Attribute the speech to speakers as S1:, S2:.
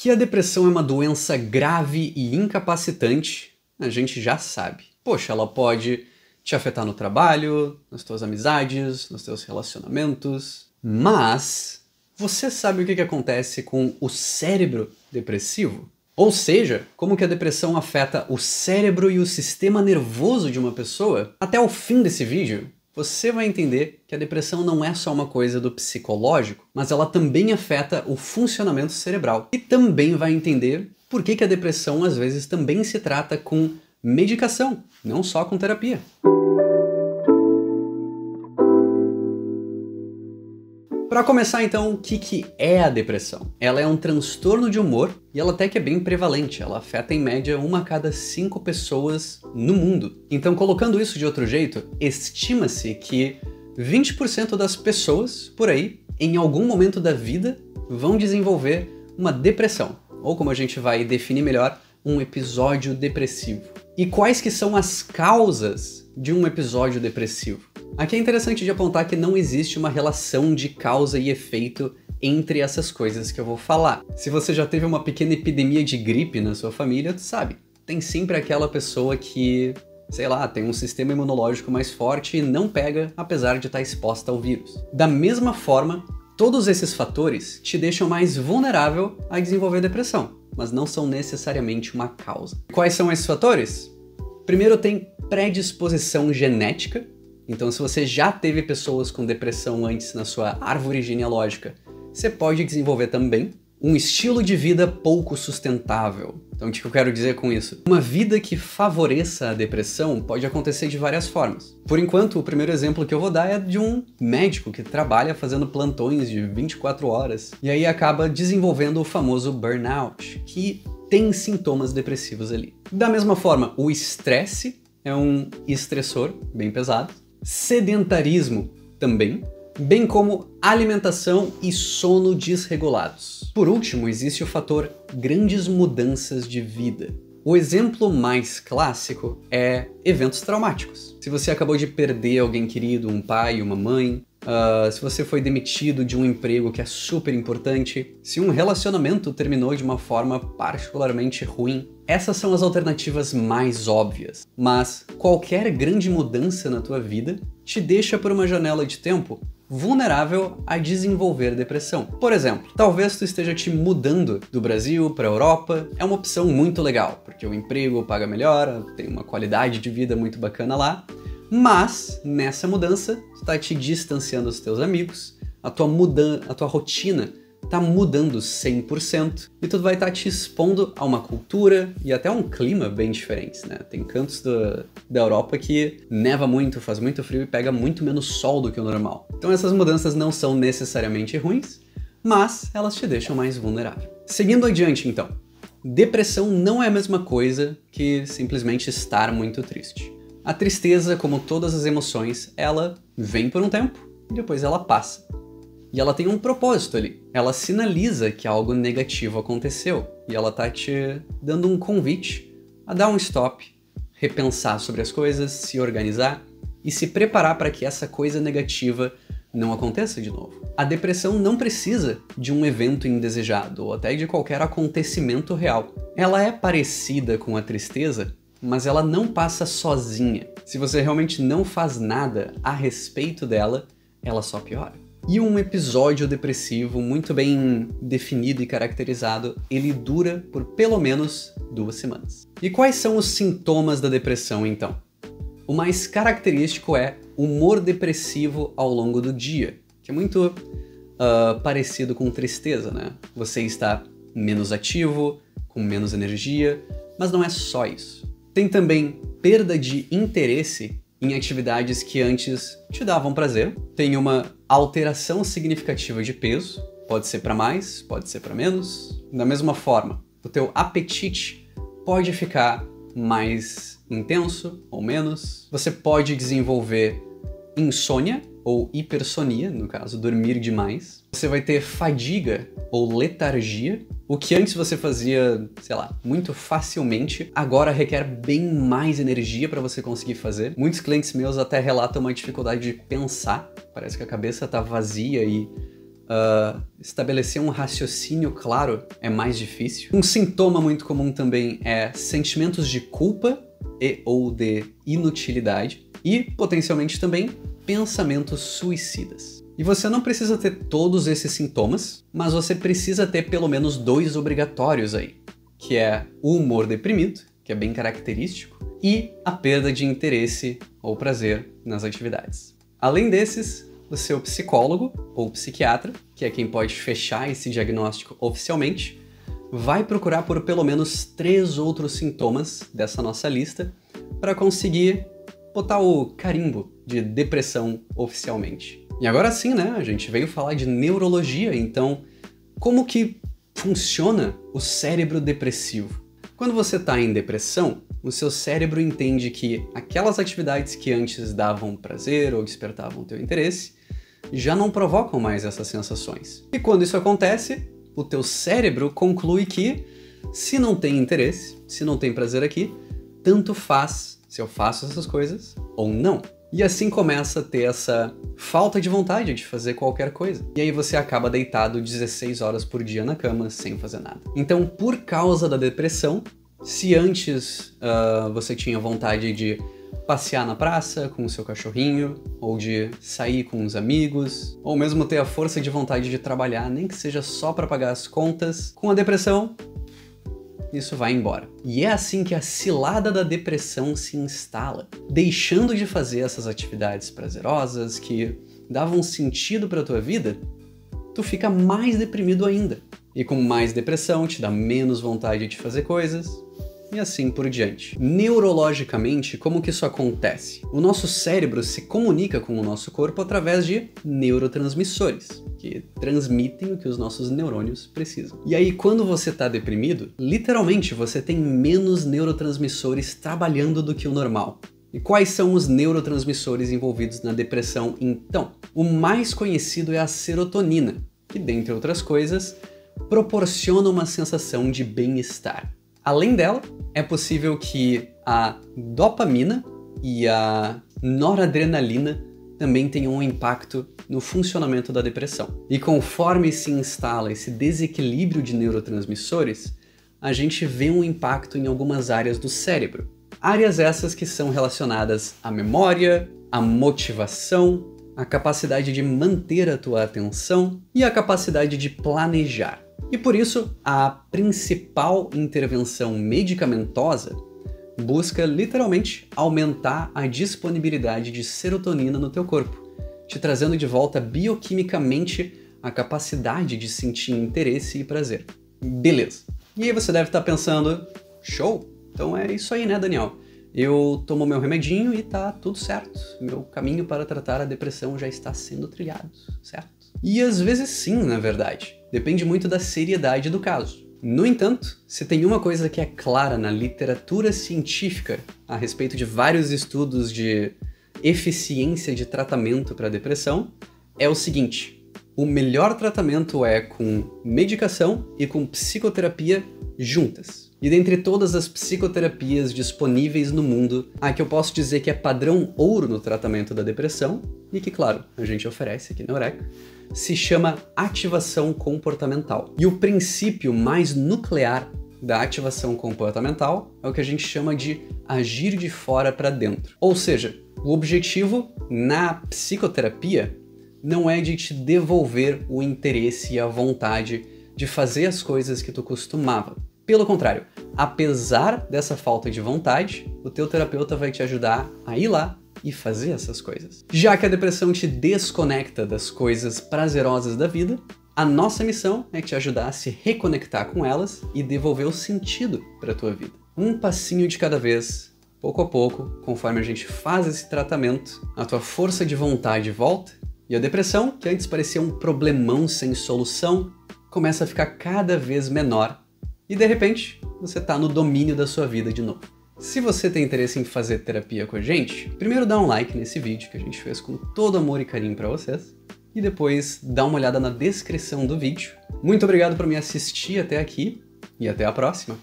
S1: Que a depressão é uma doença grave e incapacitante, a gente já sabe. Poxa, ela pode te afetar no trabalho, nas tuas amizades, nos teus relacionamentos. Mas você sabe o que acontece com o cérebro depressivo? Ou seja, como que a depressão afeta o cérebro e o sistema nervoso de uma pessoa? Até o fim desse vídeo, você vai entender que a depressão não é só uma coisa do psicológico, mas ela também afeta o funcionamento cerebral. E também vai entender por que a depressão às vezes também se trata com medicação, não só com terapia. Para começar então, o que é a depressão? Ela é um transtorno de humor e ela até que é bem prevalente, ela afeta em média 1 a cada 5 pessoas no mundo. Então, colocando isso de outro jeito, estima-se que 20% das pessoas por aí, em algum momento da vida, vão desenvolver uma depressão, ou como a gente vai definir melhor, um episódio depressivo. E quais que são as causas de um episódio depressivo? Aqui é interessante de apontar que não existe uma relação de causa e efeito entre essas coisas que eu vou falar. Se você já teve uma pequena epidemia de gripe na sua família, tu sabe, tem sempre aquela pessoa que, sei lá, tem um sistema imunológico mais forte e não pega, apesar de estar exposta ao vírus. Da mesma forma, todos esses fatores te deixam mais vulnerável a desenvolver depressão, mas não são necessariamente uma causa. Quais são esses fatores? Primeiro tem predisposição genética. Então, se você já teve pessoas com depressão antes na sua árvore genealógica, você pode desenvolver também um estilo de vida pouco sustentável. Então, o que eu quero dizer com isso? Uma vida que favoreça a depressão pode acontecer de várias formas. Por enquanto, o primeiro exemplo que eu vou dar é de um médico que trabalha fazendo plantões de 24 horas e aí acaba desenvolvendo o famoso burnout, que tem sintomas depressivos ali. Da mesma forma, o estresse é um estressor bem pesado. Sedentarismo também, bem como alimentação e sono desregulados. Por último, existe o fator grandes mudanças de vida. O exemplo mais clássico é eventos traumáticos. Se você acabou de perder alguém querido, um pai, uma mãe, se você foi demitido de um emprego que é super importante, se um relacionamento terminou de uma forma particularmente ruim, essas são as alternativas mais óbvias. Mas qualquer grande mudança na tua vida te deixa por uma janela de tempo vulnerável a desenvolver depressão. Por exemplo, talvez tu esteja te mudando do Brasil para a Europa, é uma opção muito legal, porque o emprego paga melhor, tem uma qualidade de vida muito bacana lá, mas nessa mudança tu está te distanciando dos teus amigos, a tua rotina tá mudando 100% e tu vai estar te expondo a uma cultura e até um clima bem diferentes, né? Tem cantos da Europa que neva muito, faz muito frio e pega muito menos sol do que o normal. Então essas mudanças não são necessariamente ruins, mas elas te deixam mais vulnerável. Seguindo adiante então, depressão não é a mesma coisa que simplesmente estar muito triste. A tristeza, como todas as emoções, ela vem por um tempo e depois ela passa. E ela tem um propósito ali. Ela sinaliza que algo negativo aconteceu. E ela tá te dando um convite a dar um stop, repensar sobre as coisas, se organizar e se preparar para que essa coisa negativa não aconteça de novo. A depressão não precisa de um evento indesejado ou até de qualquer acontecimento real. Ela é parecida com a tristeza, mas ela não passa sozinha. Se você realmente não faz nada a respeito dela, ela só piora. E um episódio depressivo muito bem definido e caracterizado, ele dura por pelo menos 2 semanas. E quais são os sintomas da depressão, então? O mais característico é humor depressivo ao longo do dia, que é muito parecido com tristeza, né? Você está menos ativo, com menos energia, mas não é só isso. Tem também perda de interesse em atividades que antes te davam prazer. Tem uma alteração significativa de peso, pode ser para mais, pode ser para menos. Da mesma forma, o teu apetite pode ficar mais intenso ou menos. Você pode desenvolver insônia ou hipersonia, no caso, dormir demais. Você vai ter fadiga ou letargia. O que antes você fazia, sei lá, muito facilmente, agora requer bem mais energia para você conseguir fazer. Muitos clientes meus até relatam uma dificuldade de pensar. Parece que a cabeça tá vazia e estabelecer um raciocínio claro é mais difícil. Um sintoma muito comum também é sentimentos de culpa e ou de inutilidade e, potencialmente também, pensamentos suicidas. E você não precisa ter todos esses sintomas, mas você precisa ter pelo menos 2 obrigatórios aí, que é o humor deprimido, que é bem característico, e a perda de interesse ou prazer nas atividades. Além desses, o seu psicólogo ou psiquiatra, que é quem pode fechar esse diagnóstico oficialmente, vai procurar por pelo menos 3 outros sintomas dessa nossa lista para conseguir botar o carimbo de depressão oficialmente. E agora sim, né? A gente veio falar de neurologia, então como que funciona o cérebro depressivo? Quando você está em depressão, o seu cérebro entende que aquelas atividades que antes davam prazer ou despertavam teu interesse já não provocam mais essas sensações. E quando isso acontece, o teu cérebro conclui que se não tem interesse, se não tem prazer aqui, tanto faz se eu faço essas coisas ou não. E assim começa a ter essa falta de vontade de fazer qualquer coisa. E aí você acaba deitado 16 horas por dia na cama sem fazer nada. Então, por causa da depressão, se antes você tinha vontade de passear na praça com o seu cachorrinho, ou de sair com os amigos, ou mesmo ter a força de vontade de trabalhar, nem que seja só para pagar as contas, com a depressão, isso vai embora. E é assim que a cilada da depressão se instala, deixando de fazer essas atividades prazerosas que davam sentido para tua vida, tu fica mais deprimido ainda. E com mais depressão, te dá menos vontade de fazer coisas, e assim por diante. Neurologicamente, como que isso acontece? O nosso cérebro se comunica com o nosso corpo através de neurotransmissores, que transmitem o que os nossos neurônios precisam. E aí, quando você está deprimido, literalmente você tem menos neurotransmissores trabalhando do que o normal. E quais são os neurotransmissores envolvidos na depressão, então? O mais conhecido é a serotonina, que, dentre outras coisas, proporciona uma sensação de bem-estar. Além dela, é possível que a dopamina e a noradrenalina também tenham um impacto no funcionamento da depressão. E conforme se instala esse desequilíbrio de neurotransmissores, a gente vê um impacto em algumas áreas do cérebro. Áreas essas que são relacionadas à memória, à motivação, à capacidade de manter a tua atenção e à capacidade de planejar. E por isso, a principal intervenção medicamentosa busca literalmente aumentar a disponibilidade de serotonina no teu corpo, te trazendo de volta bioquimicamente a capacidade de sentir interesse e prazer. Beleza. E aí você deve estar pensando, show? Então é isso aí, né, Daniel? Eu tomo meu remedinho e tá tudo certo. Meu caminho para tratar a depressão já está sendo trilhado, certo? E às vezes sim, na verdade. Depende muito da seriedade do caso. No entanto, se tem uma coisa que é clara na literatura científica a respeito de vários estudos de eficiência de tratamento para depressão, é o seguinte: o melhor tratamento é com medicação e com psicoterapia juntas. E dentre todas as psicoterapias disponíveis no mundo, a que eu posso dizer que é padrão ouro no tratamento da depressão, e que, claro, a gente oferece aqui na Eureka, se chama ativação comportamental. E o princípio mais nuclear da ativação comportamental é o que a gente chama de agir de fora para dentro. Ou seja, o objetivo na psicoterapia não é de te devolver o interesse e a vontade de fazer as coisas que tu costumava. Pelo contrário, apesar dessa falta de vontade, o teu terapeuta vai te ajudar a ir lá e fazer essas coisas. Já que a depressão te desconecta das coisas prazerosas da vida, a nossa missão é te ajudar a se reconectar com elas e devolver o sentido para a tua vida. Um passinho de cada vez, pouco a pouco, conforme a gente faz esse tratamento, a tua força de vontade volta e a depressão, que antes parecia um problemão sem solução, começa a ficar cada vez menor e de repente você está no domínio da sua vida de novo. Se você tem interesse em fazer terapia com a gente, primeiro dá um like nesse vídeo que a gente fez com todo amor e carinho para vocês, e depois dá uma olhada na descrição do vídeo. Muito obrigado por me assistir até aqui e até a próxima!